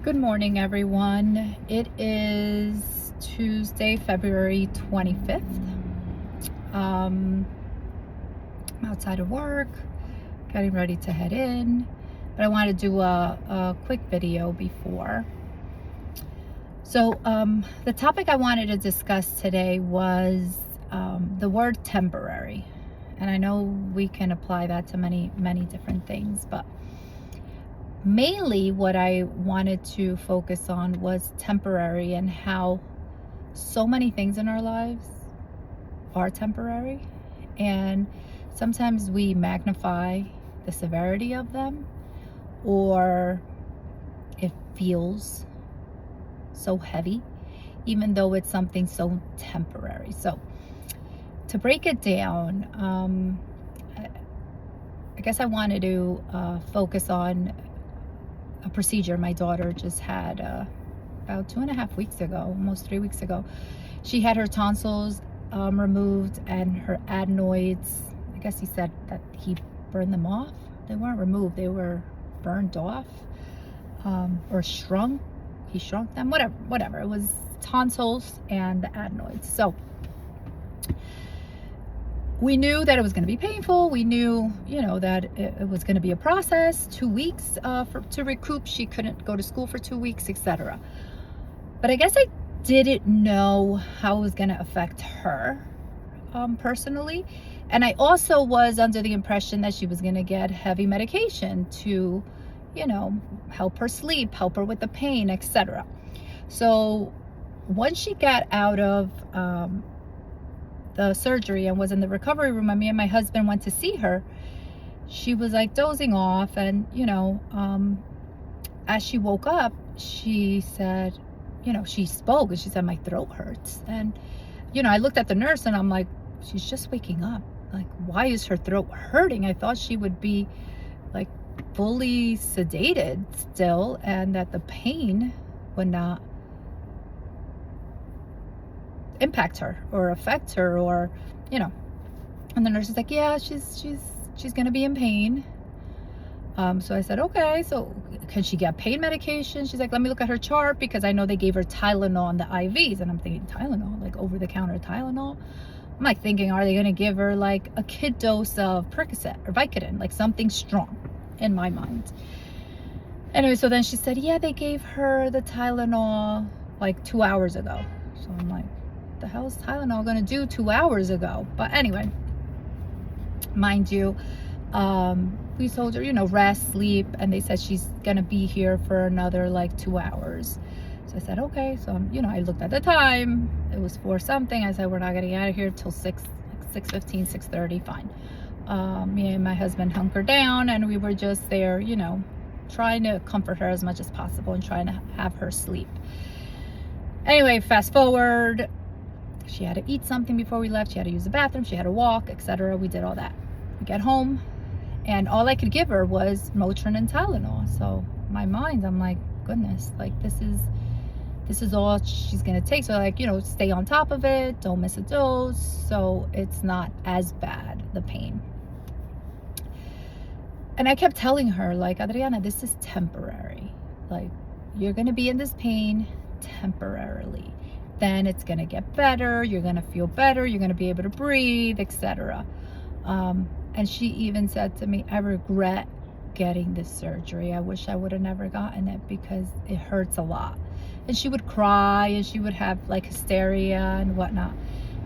Good morning, everyone. It is Tuesday, February 25th. I'm outside of work, getting ready to head in, but I want to do a quick video before. So the topic I wanted to discuss today was the word temporary. And I know we can apply that to many different things, but mainly what I wanted to focus on was temporary and how so many things in our lives are temporary, and sometimes we magnify the severity of them, or it feels so heavy even though it's something so temporary. So to break it down, I guess I wanted to focus on a procedure my daughter just had about 2.5 weeks ago, almost 3 weeks ago. She had her tonsils removed and her adenoids. I guess he said that he burned them off. They weren't removed, they were burned off, or shrunk. He shrunk them, whatever. It was tonsils and the adenoids. So we knew that it was going to be painful. We knew, that it was going to be a process, 2 weeks to recoup. She couldn't go to school for 2 weeks, etc. But I guess I didn't know how it was going to affect her personally. And I also was under the impression that she was going to get heavy medication to, help her sleep, help her with the pain, etc. So once she got out of the surgery and was in the recovery room, and me and my husband went to see her, she was like dozing off, and as she woke up, she said, she spoke and she said, my throat hurts. And I looked at the nurse and I'm like, she's just waking up, like, why is her throat hurting? I thought she would be like fully sedated still, and that the pain would not impact her or affect her, or and the nurse is like, yeah, she's gonna be in pain. So I said, okay, so can she get pain medication? She's like, let me look at her chart, because I know they gave her Tylenol and the IVs. And I'm thinking, Tylenol, like over-the-counter Tylenol? I'm like thinking, are they gonna give her like a kid dose of Percocet or Vicodin, like something strong, in my mind. Anyway, so then she said, yeah, they gave her the Tylenol like 2 hours ago. So I'm like, the hell is Tylenol gonna do 2 hours ago? But anyway, mind you, we told her, rest, sleep, and they said she's gonna be here for another like 2 hours. So I said, okay. So I looked at the time, it was 4 something. I said, we're not getting out of here till 6:15, 6:30. Fine. Me and my husband hunkered down, and we were just there, trying to comfort her as much as possible and trying to have her sleep. Anyway, fast forward, she had to eat something before we left. She had to use the bathroom. She had to walk, etc. We did all that. We get home, and all I could give her was Motrin and Tylenol. So my mind, I'm like, goodness, like this is all she's gonna take. So like, stay on top of it. Don't miss a dose, so it's not as bad, the pain. And I kept telling her, like, Adriana, this is temporary. Like, you're gonna be in this pain temporarily. Then it's gonna get better, you're gonna feel better, you're gonna be able to breathe, etc. And she even said to me, I regret getting this surgery. I wish I would have never gotten it, because it hurts a lot. And she would cry, and she would have like hysteria and whatnot.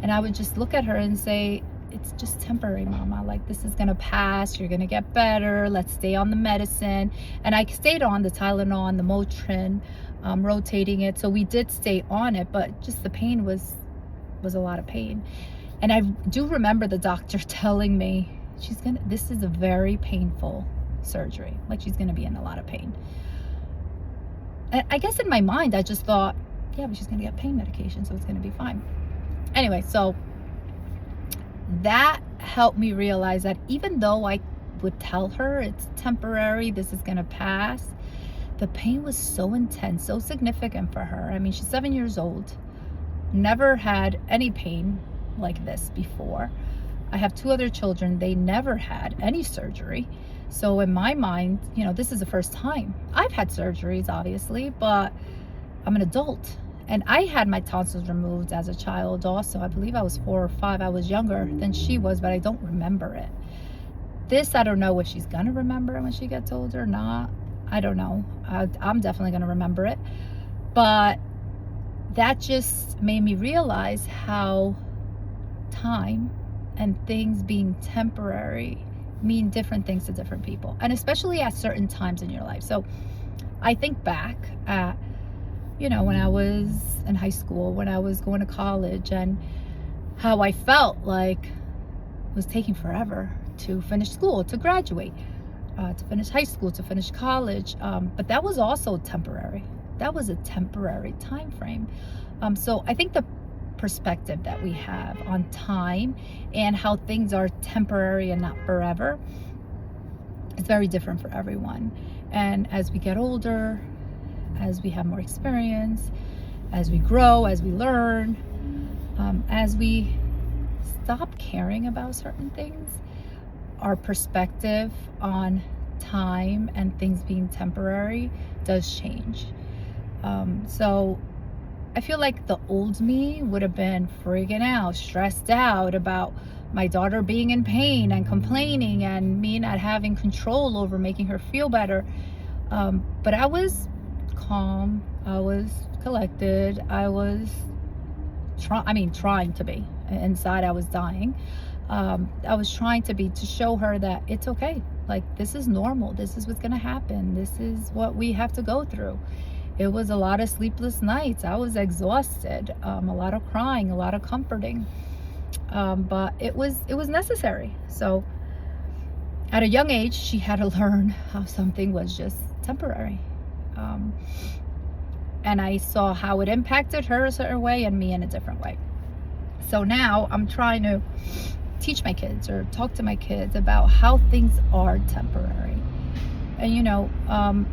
And I would just look at her and say, it's just temporary, mama. Like, this is gonna pass, you're gonna get better, let's stay on the medicine. And I stayed on the Tylenol and the Motrin, rotating it. So we did stay on it, but just the pain was a lot of pain. And I do remember the doctor telling me, this is a very painful surgery. Like, she's gonna be in a lot of pain. And I guess in my mind, I just thought, yeah, but she's gonna get pain medication, so it's gonna be fine. Anyway, so that helped me realize that even though I would tell her it's temporary, this is gonna pass, the pain was so intense, so significant for her. I mean, she's 7 years old, never had any pain like this before. I have 2 other children, they never had any surgery. So in my mind, this is the first time. I've had surgeries, obviously, but I'm an adult. And I had my tonsils removed as a child also. I believe I was 4 or 5. I was younger than she was, but I don't remember it. This, I don't know if she's going to remember it when she gets older or not. I don't know. I'm definitely going to remember it. But that just made me realize how time and things being temporary mean different things to different people, and especially at certain times in your life. So I think back at, when I was in high school, when I was going to college, and how I felt like it was taking forever to finish school, to graduate, to finish high school, to finish college. But that was also temporary. That was a temporary time frame. So I think the perspective that we have on time and how things are temporary and not forever is very different for everyone. And as we get older, as we have more experience, as we grow, as we learn, as we stop caring about certain things, our perspective on time and things being temporary does change. So I feel like the old me would have been freaking out, stressed out about my daughter being in pain and complaining and me not having control over making her feel better. But I was calm, I was collected, I was trying to be. Inside I was dying. I was trying to show her that it's okay. Like, this is normal. This is what's going to happen. This is what we have to go through. It was a lot of sleepless nights. I was exhausted, a lot of crying, a lot of comforting. But it was necessary. So at a young age, she had to learn how something was just temporary. And I saw how it impacted her a certain way and me in a different way. So now I'm trying to teach my kids or talk to my kids about how things are temporary. And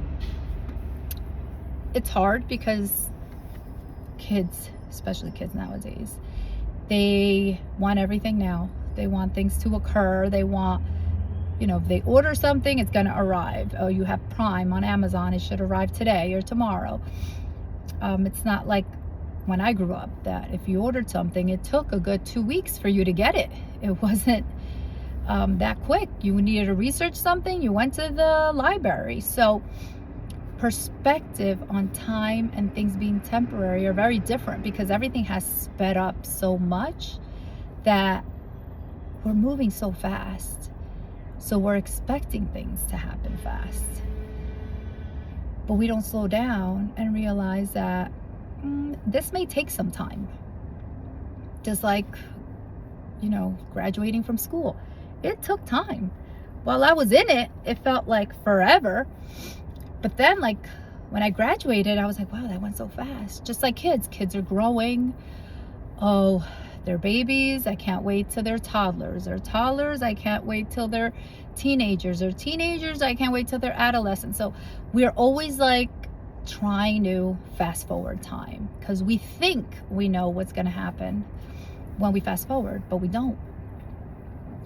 it's hard because kids, especially kids nowadays, they want everything now. They want things to occur. They want, if they order something, it's going to arrive. Oh, you have Prime on Amazon, it should arrive today or tomorrow. It's not like when I grew up that if you ordered something, it took a good 2 weeks for you to get it. It wasn't that quick. You needed to research something, you went to the library. So perspective on time and things being temporary are very different because everything has sped up so much that we're moving so fast. So we're expecting things to happen fast. But we don't slow down and realize that this may take some time. Just like, graduating from school. It took time. While I was in it, it felt like forever. But then, when I graduated, I was like, wow, that went so fast. Just like kids. Kids are growing. Oh, they're babies. I can't wait till they're toddlers. They're toddlers. I can't wait till they're teenagers. Or teenagers. I can't wait till they're adolescents. So we're always trying to fast forward time because we think we know what's going to happen when we fast forward, but we don't.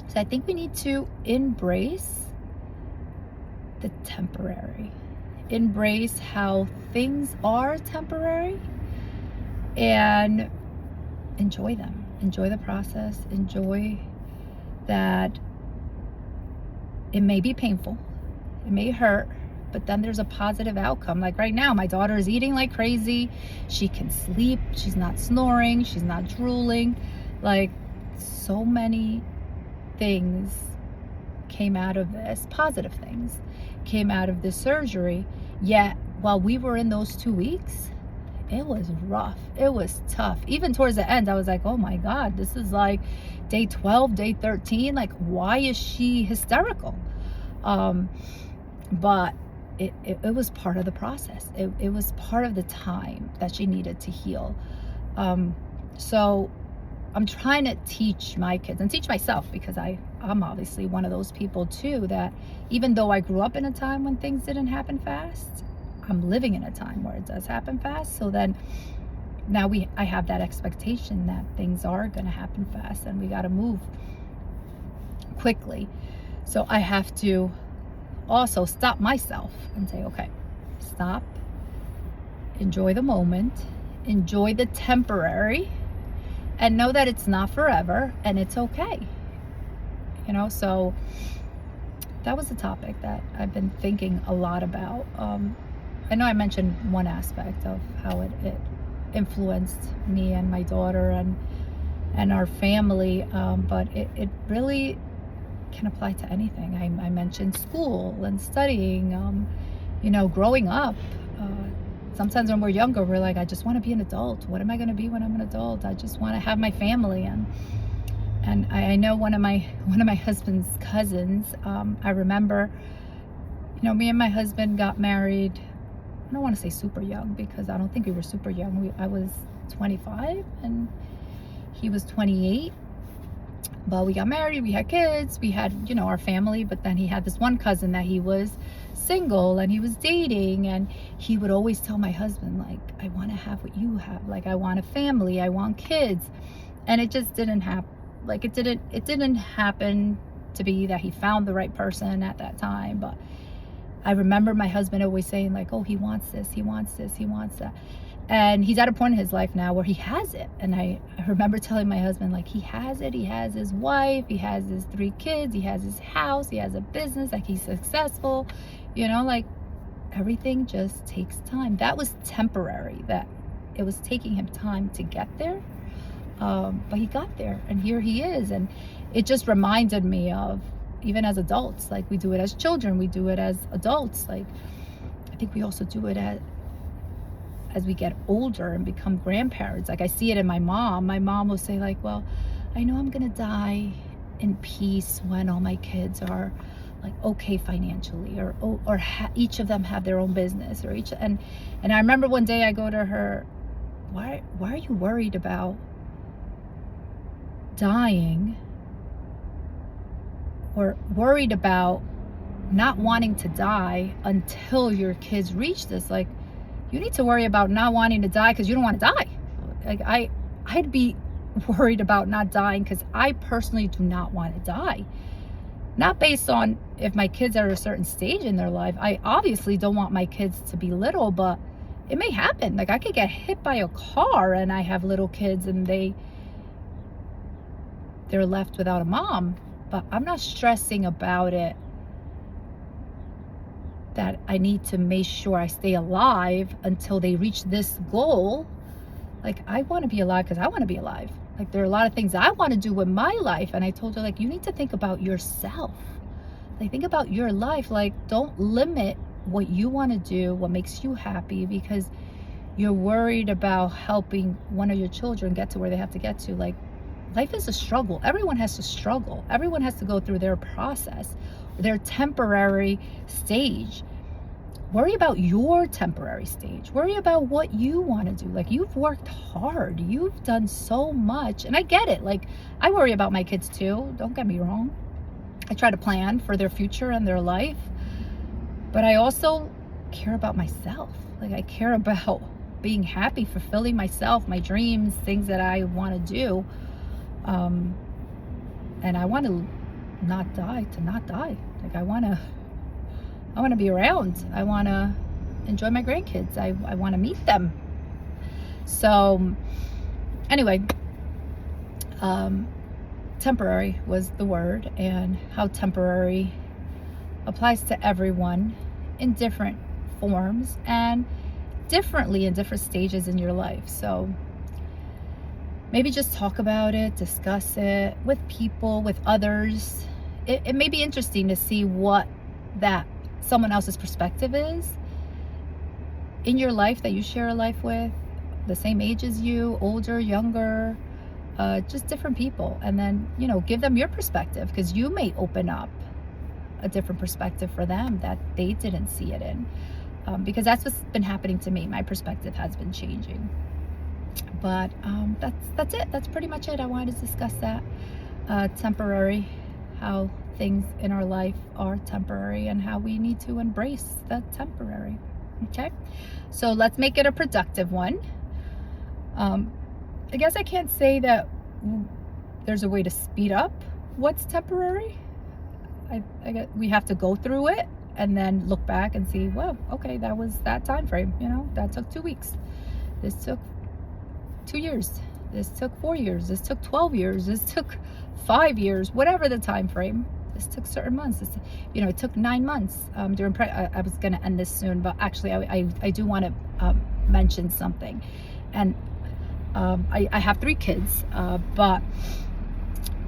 So I think we need to embrace the temporary. Embrace how things are temporary and enjoy them. Enjoy the process. Enjoy that it may be painful. It may hurt, but then there's a positive outcome. Like right now, my daughter is eating like crazy. She can sleep. She's not snoring. She's not drooling. So many things came out of this, positive things came out of this surgery. Yet while we were in those 2 weeks, it was rough. It was tough. Even towards the end, I was like, oh my God, this is day 12, day 13. Why is she hysterical? But it was part of the process. It was part of the time that she needed to heal. So I'm trying to teach my kids and teach myself, because I'm obviously one of those people too, that even though I grew up in a time when things didn't happen fast, I'm living in a time where it does happen fast. So then now I have that expectation that things are going to happen fast and we got to move quickly. So I have to also stop myself and say, okay, stop, enjoy the moment, enjoy the temporary, and know that it's not forever and it's okay. So that was a topic that I've been thinking a lot about. I know I mentioned one aspect of how it influenced me and my daughter and our family, but it really can apply to anything. I mentioned school and studying, growing up. Sometimes when we're younger, we're like, I just want to be an adult. What am I going to be when I'm an adult? I just want to have my family. And I know one of my husband's cousins. I remember, me and my husband got married. I don't want to say super young, because I don't think we were super young. I was 25 and he was 28. But we got married, we had kids, we had, our family. But then he had this one cousin that he was single and he was dating, and he would always tell my husband, like, I want to have what you have. Like, I want a family, I want kids. And it just didn't happen. Like, it didn't happen to be that he found the right person at that time. But I remember my husband always saying, like, oh, he wants this, he wants this, he wants that. And he's at a point in his life now where he has it. And I remember telling my husband, like, he has it. He has his wife, he has his 3 kids, he has his house, he has a business, like, he's successful, like, everything just takes time. That was temporary, that it was taking him time to get there. But he got there, and here he is. And it just reminded me of, even as adults, like, we do it as children, we do it as adults. Like, I think we also do it as we get older and become grandparents. Like, I see it in my mom. My mom will say, like, well, I know I'm gonna die in peace when all my kids are, like, okay financially, or each of them have their own business, or and I remember one day I go to her, why are you worried about dying, or worried about not wanting to die until your kids reach this? Like, you need to worry about not wanting to die because you don't want to die. Like, I'd be worried about not dying because I personally do not want to die. Not based on if my kids are at a certain stage in their life. I obviously don't want my kids to be little, but it may happen. Like, I could get hit by a car and I have little kids and they're left without a mom. But I'm not stressing about it, that I need to make sure I stay alive until they reach this goal. Like, I want to be alive because I want to be alive. Like, there are a lot of things I want to do with my life. And I told her, like, you need to think about yourself. Like, think about your life. Like, don't limit what you want to do, what makes you happy, because you're worried about helping one of your children get to where they have to get to. Like, life is a struggle. Everyone has to struggle. Everyone has to go through their process, their temporary stage. Worry about your temporary stage. Worry about what you want to do. Like, you've worked hard. You've done so much. And I get it. Like, I worry about my kids too. Don't get me wrong. I try to plan for their future and their life. But I also care about myself. Like, I care about being happy, fulfilling myself, my dreams, things that I want to do. And I want to not die. Like, I want to be around. I want to enjoy my grandkids. I want to meet them. So anyway, temporary was the word, and how temporary applies to everyone in different forms and differently in different stages in your life. So maybe just talk about it, discuss it with people, with others. It may be interesting to see what that someone else's perspective is in your life that you share a life with, the same age as you, older, younger, just different people. And then, give them your perspective, because you may open up a different perspective for them that they didn't see it in. Because that's what's been happening to me. My perspective has been changing. But that's it. That's pretty much it. I wanted to discuss that. Temporary, how things in our life are temporary, and how we need to embrace the temporary. Okay, so let's make it a productive one. I guess I can't say that there's a way to speed up what's temporary. I guess we have to go through it and then look back and see, well, okay, that was that time frame. That took 2 weeks. This took 2 years. This took 4 years. This took 12 years. This took 5 years. Whatever the time frame. This took certain months. It took 9 months during I was going to end this soon, but actually I do want to mention something. And I have 3 kids, but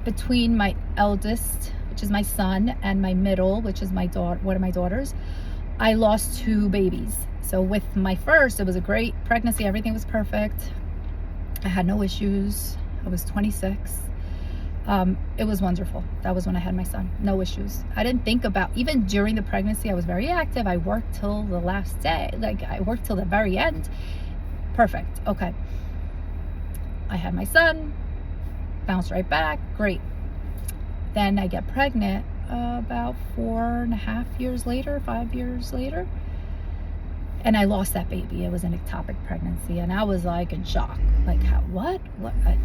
between my eldest, which is my son, and my middle, which is my daughter, one of my daughters, I lost 2 babies. So with my first, it was a great pregnancy. Everything was perfect. I had no issues. I was 26. It was wonderful. That was when I had my son. No issues. I didn't think about, even during the pregnancy, I was very active. I worked till the last day. Like, I worked till the very end. Perfect. Okay. I had my son, bounced right back. Great. Then I get pregnant about 4.5 years later, 5 years later. And I lost that baby. It was an ectopic pregnancy. And I was like in shock. Like, how, what? I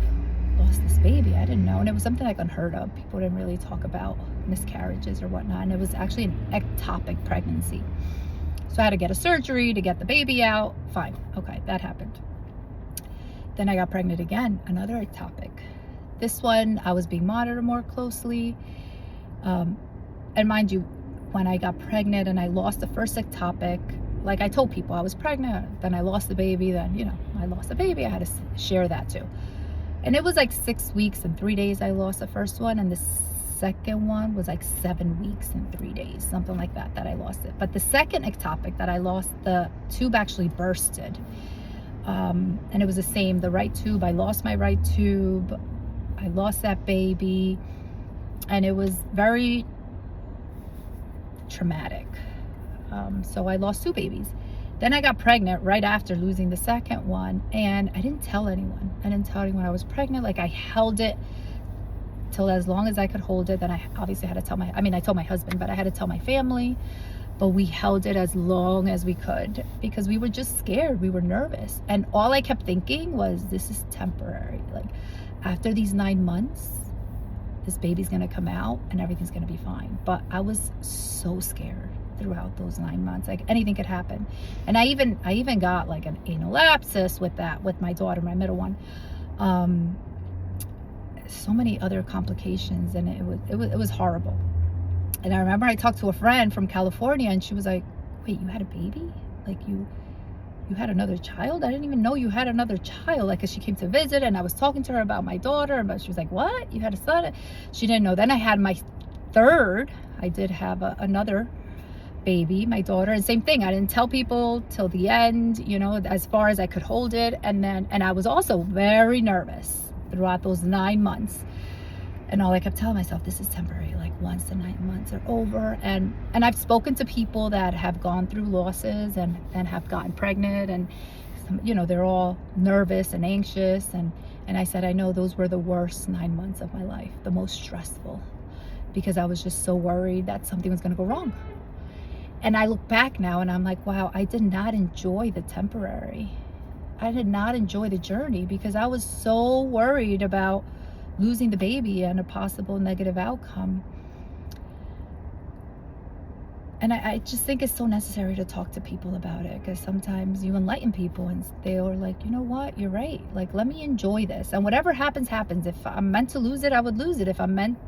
lost this baby. I didn't know. And it was something like unheard of. People didn't really talk about miscarriages or whatnot. And it was actually an ectopic pregnancy. So I had to get a surgery to get the baby out. Fine. Okay, that happened. Then I got pregnant again, another ectopic. This one, I was being monitored more closely. And mind you, when I got pregnant and I lost the first ectopic, like I told people I was pregnant, then I lost the baby, then, I lost the baby. I had to share that too. And it was like 6 weeks and 3 days I lost the first one. And the second one was like 7 weeks and 3 days, something like that I lost it. But the second ectopic that I lost, the tube actually bursted. And it was the same, the right tube. I lost my right tube. I lost that baby. And it was very traumatic. So I lost 2 babies. Then I got pregnant right after losing the second one, and I didn't tell anyone. I was pregnant. Like, I held it till as long as I could hold it. Then I obviously had to tell I told my husband, but I had to tell my family. But we held it as long as we could because we were just scared. We were nervous. And all I kept thinking was, this is temporary. Like, after these 9 months, this baby's gonna come out and everything's gonna be fine. But I was so scared throughout those 9 months. Like, anything could happen. And I even got like an anal abscess with my daughter, my middle one. So many other complications, and it was horrible. And I remember I talked to a friend from California, and she was like, wait, you had a baby? Like, you had another child? I didn't even know you had another child. Like, 'cause she came to visit, and I was talking to her about my daughter, but she was like, what? You had a son? She didn't know. Then I had my third. I did have another baby, my daughter, and same thing. I didn't tell people till the end, as far as I could hold it. And I was also very nervous throughout those 9 months. And all I kept telling myself, this is temporary. Like, once the 9 months are over, and I've spoken to people that have gone through losses and have gotten pregnant, and they're all nervous and anxious, and I said, I know those were the worst 9 months of my life, the most stressful, because I was just so worried that something was going to go wrong. And I look back now and I'm like, wow, I did not enjoy the temporary. I did not enjoy the journey because I was so worried about losing the baby and a possible negative outcome. And I just think it's so necessary to talk to people about it, because sometimes you enlighten people and they're like, you know what, you're right. Like, let me enjoy this. And whatever happens, happens. If I'm meant to lose it, I would lose it. If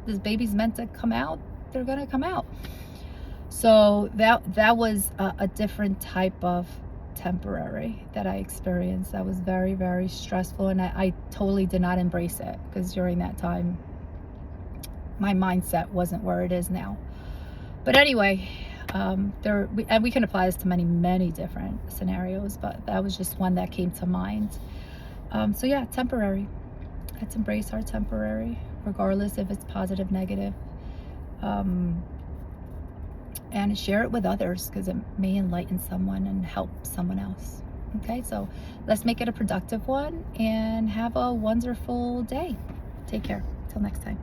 this baby's meant to come out, they're going to come out. So that was a different type of temporary that I experienced. That was very, very stressful, and I totally did not embrace it, because during that time my mindset wasn't where it is now. But anyway, and we can apply this to many, many different scenarios, but that was just one that came to mind. So yeah, temporary. Let's embrace our temporary, regardless if it's positive, negative. And share it with others, because it may enlighten someone and help someone else. Okay, so let's make it a productive one and have a wonderful day. Take care. Till next time.